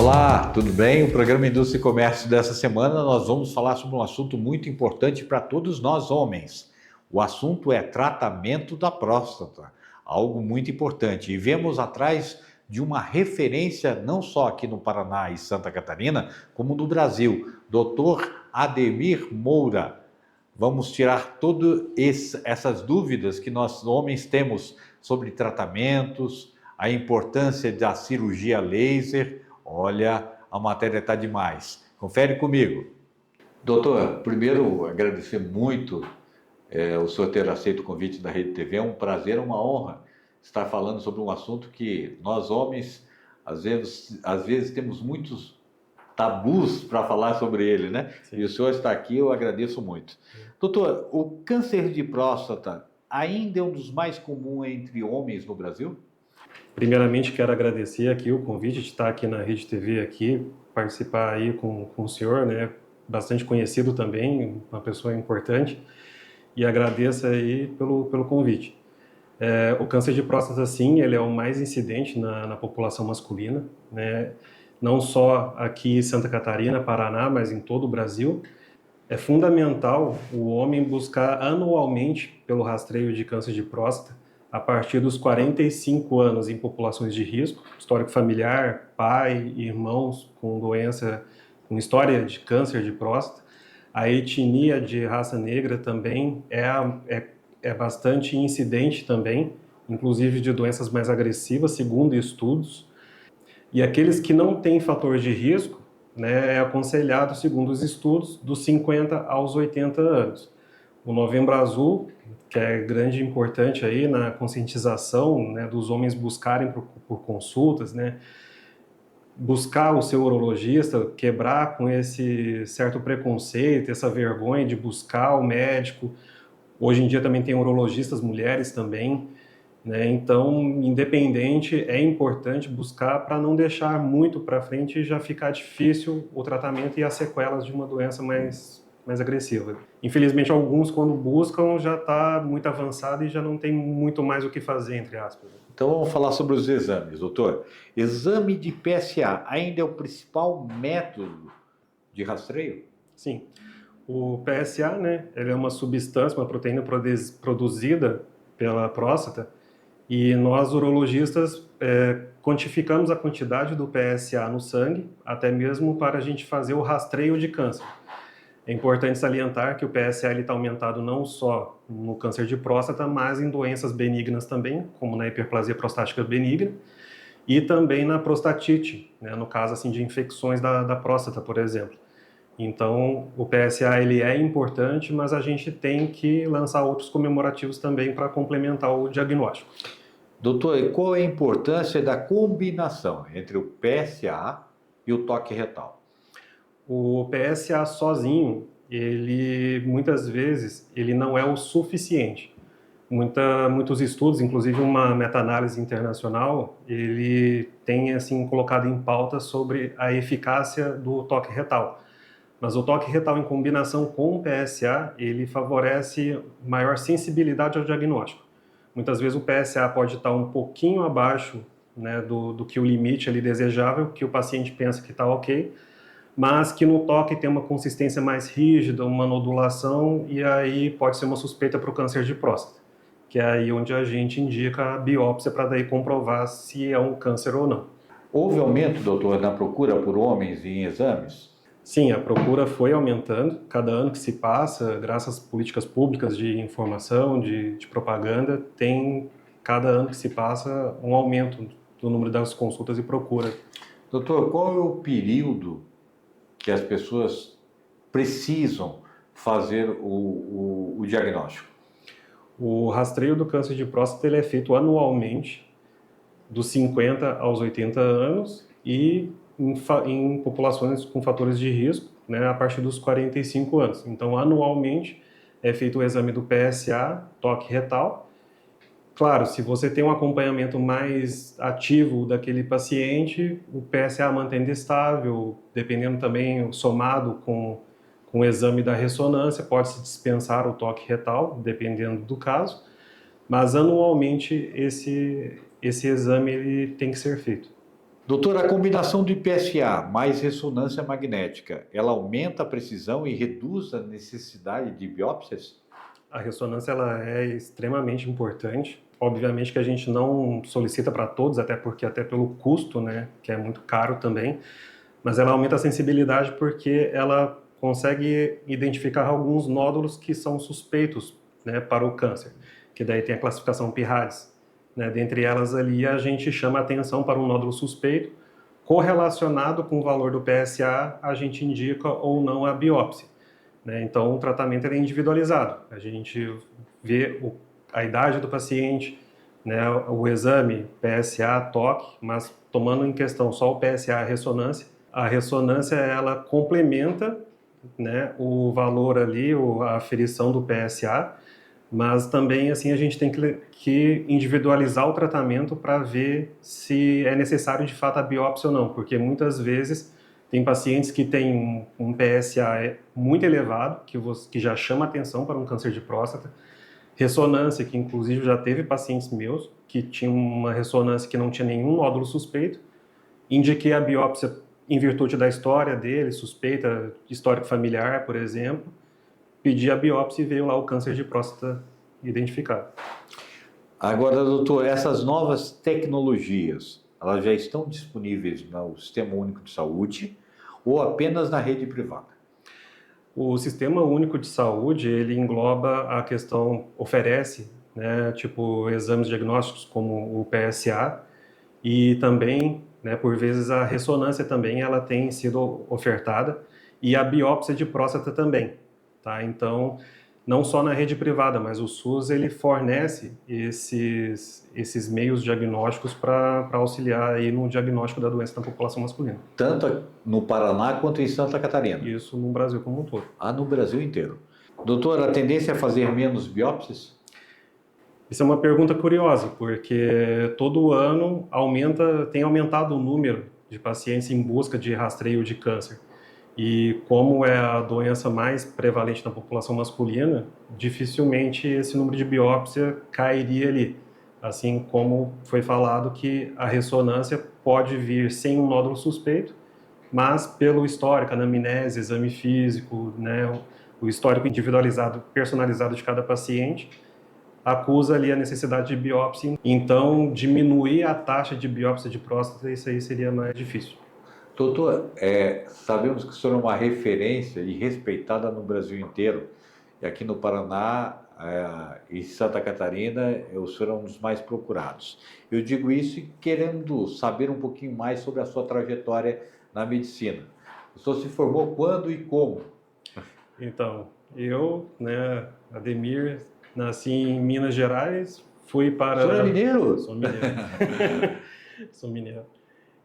Olá, tudo bem? O programa Indústria e Comércio dessa semana nós vamos falar sobre um assunto muito importante para todos nós homens. O assunto é tratamento da próstata, algo muito importante. E vemos atrás de uma referência não só aqui no Paraná e Santa Catarina, como no Brasil, Dr. Ademir Moura. Vamos tirar todas essas dúvidas que nós homens temos sobre tratamentos, a importância da cirurgia laser. Olha, a matéria está demais. Confere comigo. Doutor, primeiro agradecer muito o senhor ter aceito o convite da Rede TV. É um prazer, uma honra estar falando sobre um assunto que nós homens, às vezes temos muitos tabus para falar sobre ele, né? Sim. E o senhor está aqui, eu agradeço muito. Doutor, o câncer de próstata ainda é um dos mais comuns entre homens no Brasil? Primeiramente, quero agradecer aqui o convite de estar aqui na Rede TV, aqui, participar aí com o senhor, né? Bastante conhecido também, uma pessoa importante, e agradeço aí pelo convite. O câncer de próstata, sim, ele é o mais incidente na população masculina, né? Não só aqui em Santa Catarina, Paraná, mas em todo o Brasil. É fundamental o homem buscar anualmente pelo rastreio de câncer de próstata a partir dos 45 anos em populações de risco, histórico familiar, pai, irmãos com doença, com história de câncer de próstata. A etnia de raça negra também é bastante incidente também, inclusive de doenças mais agressivas, segundo estudos. E aqueles que não têm fator de risco, né, é aconselhado, segundo os estudos, dos 50 aos 80 anos. O Novembro Azul, que é grande e importante aí na conscientização, né, dos homens buscarem por consultas, né, buscar o seu urologista, quebrar com esse certo preconceito, essa vergonha de buscar o médico. Hoje em dia também tem urologistas mulheres também, né? Então, independente, é importante buscar para não deixar muito para frente e já ficar difícil o tratamento e as sequelas de uma doença mais agressiva. Infelizmente, alguns, quando buscam, já está muito avançado e já não tem muito mais o que fazer, entre aspas. Então, vamos falar sobre os exames, doutor. Exame de PSA ainda é o principal método de rastreio? Sim. O PSA, né, ele é uma substância, uma proteína produzida pela próstata, e nós, urologistas, quantificamos a quantidade do PSA no sangue, até mesmo para a gente fazer o rastreio de câncer. É importante salientar que o PSA está aumentado não só no câncer de próstata, mas em doenças benignas também, como na hiperplasia prostática benigna, e também na prostatite, né, no caso assim, de infecções da próstata, por exemplo. Então, o PSA ele é importante, mas a gente tem que lançar outros comemorativos também para complementar o diagnóstico. Doutor, e qual é a importância da combinação entre o PSA e o toque retal? O PSA sozinho, ele muitas vezes ele não é o suficiente. Muitos estudos, inclusive uma meta-análise internacional, ele tem assim colocado em pauta sobre a eficácia do toque retal. Mas o toque retal em combinação com o PSA, ele favorece maior sensibilidade ao diagnóstico. Muitas vezes o PSA pode estar um pouquinho abaixo, né, do que o limite ali desejável, que o paciente pensa que está ok, mas que no toque tem uma consistência mais rígida, uma nodulação, e aí pode ser uma suspeita para o câncer de próstata, que é aí onde a gente indica a biópsia para daí comprovar se é um câncer ou não. Houve aumento, doutor, na procura por homens em exames? Sim, a procura foi aumentando. Cada ano que se passa, graças às políticas públicas de informação, de propaganda, tem, cada ano que se passa, um aumento do número das consultas e procura. Doutor, qual é o período que as pessoas precisam fazer o diagnóstico? O rastreio do câncer de próstata ele é feito anualmente, dos 50 aos 80 anos, e em populações com fatores de risco, né, a partir dos 45 anos. Então, anualmente, é feito o exame do PSA, toque retal. Claro, se você tem um acompanhamento mais ativo daquele paciente, o PSA mantendo estável, dependendo também, somado com o exame da ressonância, pode-se dispensar o toque retal, dependendo do caso, mas anualmente esse exame ele tem que ser feito. Doutor, a combinação do PSA mais ressonância magnética, ela aumenta a precisão e reduz a necessidade de biópsias? A ressonância ela é extremamente importante. Obviamente que a gente não solicita para todos, até porque até pelo custo, né, que é muito caro também, mas ela aumenta a sensibilidade porque ela consegue identificar alguns nódulos que são suspeitos, né, para o câncer, que daí tem a classificação PIRADS, né, dentre elas ali a gente chama a atenção para um nódulo suspeito, correlacionado com o valor do PSA, a gente indica ou não a biópsia. Né? Então, o tratamento é individualizado. A gente vê a idade do paciente, né, o exame PSA, toque, mas tomando em questão só o PSA, a ressonância ela complementa, né, o valor ali, a aferição do PSA, mas também assim a gente tem que individualizar o tratamento para ver se é necessário de fato a biópsia ou não, porque muitas vezes tem pacientes que têm um PSA muito elevado, que já chama atenção para um câncer de próstata, ressonância, que inclusive já teve pacientes meus que tinham uma ressonância que não tinha nenhum nódulo suspeito, indiquei a biópsia em virtude da história dele, suspeita, histórico familiar, por exemplo, pedi a biópsia e veio lá o câncer de próstata identificado. Agora, doutor, essas novas tecnologias, elas já estão disponíveis no Sistema Único de Saúde ou apenas na rede privada? O Sistema Único de Saúde, ele engloba a questão, oferece, né, tipo, exames diagnósticos como o PSA e também, né, por vezes a ressonância também, ela tem sido ofertada e a biópsia de próstata também, tá? Então, não só na rede privada, mas o SUS ele fornece esses meios diagnósticos para auxiliar aí no diagnóstico da doença na população masculina. Tanto no Paraná quanto em Santa Catarina? Isso no Brasil como um todo. Ah, no Brasil inteiro. Doutor, a tendência é fazer menos biópsias? Isso é uma pergunta curiosa, porque todo ano tem aumentado o número de pacientes em busca de rastreio de câncer. E como é a doença mais prevalente na população masculina, dificilmente esse número de biópsia cairia ali. Assim como foi falado que a ressonância pode vir sem um nódulo suspeito, mas pelo histórico, anamnese, exame físico, né, o histórico individualizado, personalizado de cada paciente, acusa ali a necessidade de biópsia. Então, diminuir a taxa de biópsia de próstata, isso aí seria mais difícil. Doutor, sabemos que o senhor é uma referência e respeitada no Brasil inteiro. E aqui no Paraná e Santa Catarina, o senhor é um dos mais procurados. Eu digo isso querendo saber um pouquinho mais sobre a sua trajetória na medicina. O senhor se formou quando e como? Então, eu, né, Ademir, nasci em Minas Gerais, fui para... O senhor é mineiro? Sou mineiro. Sou mineiro.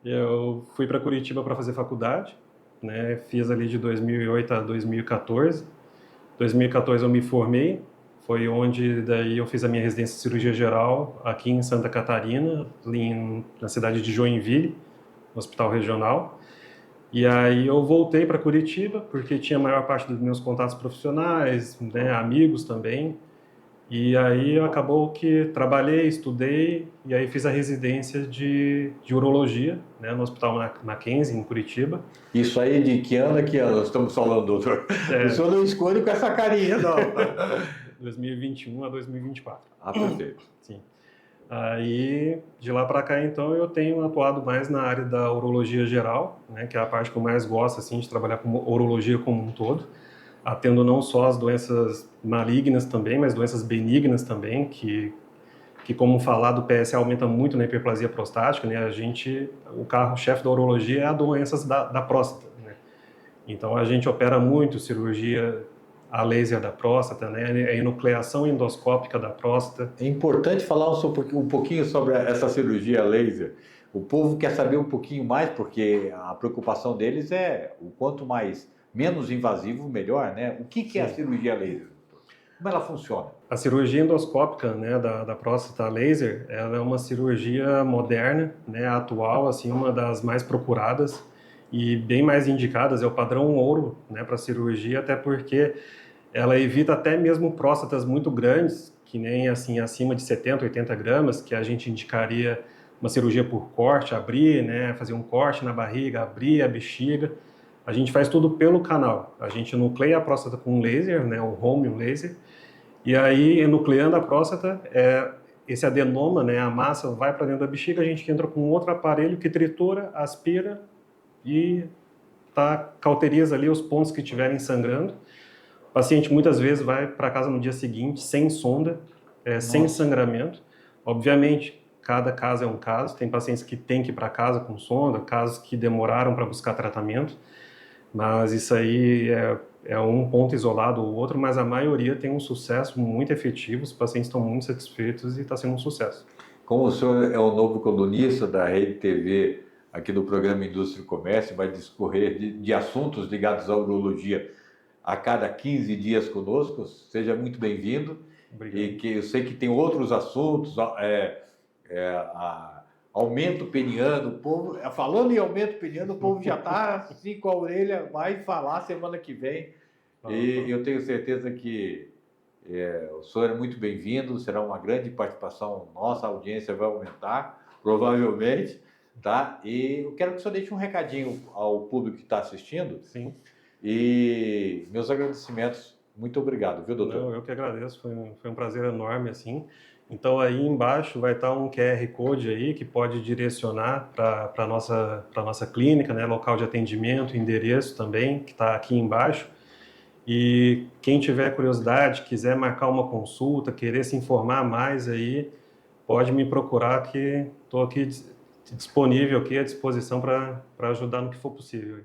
Eu fui para Curitiba para fazer faculdade, né? Fiz ali de 2008 a 2014. 2014 eu me formei, foi onde daí eu fiz a minha residência de cirurgia geral aqui em Santa Catarina, na cidade de Joinville, no hospital regional. E aí eu voltei para Curitiba, porque tinha a maior parte dos meus contatos profissionais, né, amigos também. E aí acabou que trabalhei, estudei, e aí fiz a residência de urologia, né, no Hospital Mackenzie, em Curitiba. Isso aí de que ano nós estamos falando, doutor? O senhor não escolhe com essa carinha, não. 2021 a 2024. Ah, perfeito. Sim. Aí, de lá para cá, então, eu tenho atuado mais na área da urologia geral, né, que é a parte que eu mais gosto, assim, de trabalhar com urologia como um todo, atendo não só as doenças malignas também, mas doenças benignas também, que como falar do PSA aumenta muito na hiperplasia prostática, né, o carro-chefe da urologia é as doenças da próstata, né. Então, a gente opera muito cirurgia a laser da próstata, né, a enucleação endoscópica da próstata. É importante falar um pouquinho sobre essa cirurgia laser. O povo quer saber um pouquinho mais, porque a preocupação deles é o quanto menos invasivo, melhor, né? O que é a cirurgia laser? Como ela funciona? A cirurgia endoscópica, né, da próstata laser, ela é uma cirurgia moderna, né, atual, assim, uma das mais procuradas e bem mais indicadas, é o padrão ouro, né, para cirurgia, até porque ela evita até mesmo próstatas muito grandes, que nem assim acima de 70, 80 gramas, que a gente indicaria uma cirurgia por corte, abrir, né, fazer um corte na barriga, abrir a bexiga. A gente faz tudo pelo canal. A gente nucleia a próstata com um laser, né, o home laser, e aí, enucleando a próstata, esse adenoma, né, a massa vai para dentro da bexiga, a gente entra com outro aparelho que tritura, aspira e cauteriza ali os pontos que estiverem sangrando. O paciente muitas vezes vai para casa no dia seguinte, sem sonda, sem sangramento. Obviamente, cada caso é um caso. Tem pacientes que têm que ir para casa com sonda, casos que demoraram para buscar tratamento. Mas isso aí é um ponto isolado ou outro, mas a maioria tem um sucesso muito efetivo, os pacientes estão muito satisfeitos e está sendo um sucesso. Como o senhor é o novo colunista da Rede TV aqui do programa Indústria e Comércio, vai discorrer de assuntos ligados à urologia a cada 15 dias conosco, seja muito bem-vindo. Obrigado. E que eu sei que tem outros assuntos, aumento peniano, o povo, falando em aumento peniano, o povo já está assim com a orelha, vai falar semana que vem. E eu tenho certeza que o senhor é muito bem-vindo, será uma grande participação nossa, a audiência vai aumentar, provavelmente, tá? E eu quero que o senhor deixe um recadinho ao público que está assistindo. Sim. E meus agradecimentos. Muito obrigado, viu, doutor? Não, eu que agradeço, foi um prazer enorme, assim. Então, aí embaixo vai estar um QR Code aí que pode direcionar para a nossa clínica, né, local de atendimento, endereço também, que está aqui embaixo. E quem tiver curiosidade, quiser marcar uma consulta, querer se informar mais aí, pode me procurar que estou aqui disponível, aqui à disposição para ajudar no que for possível.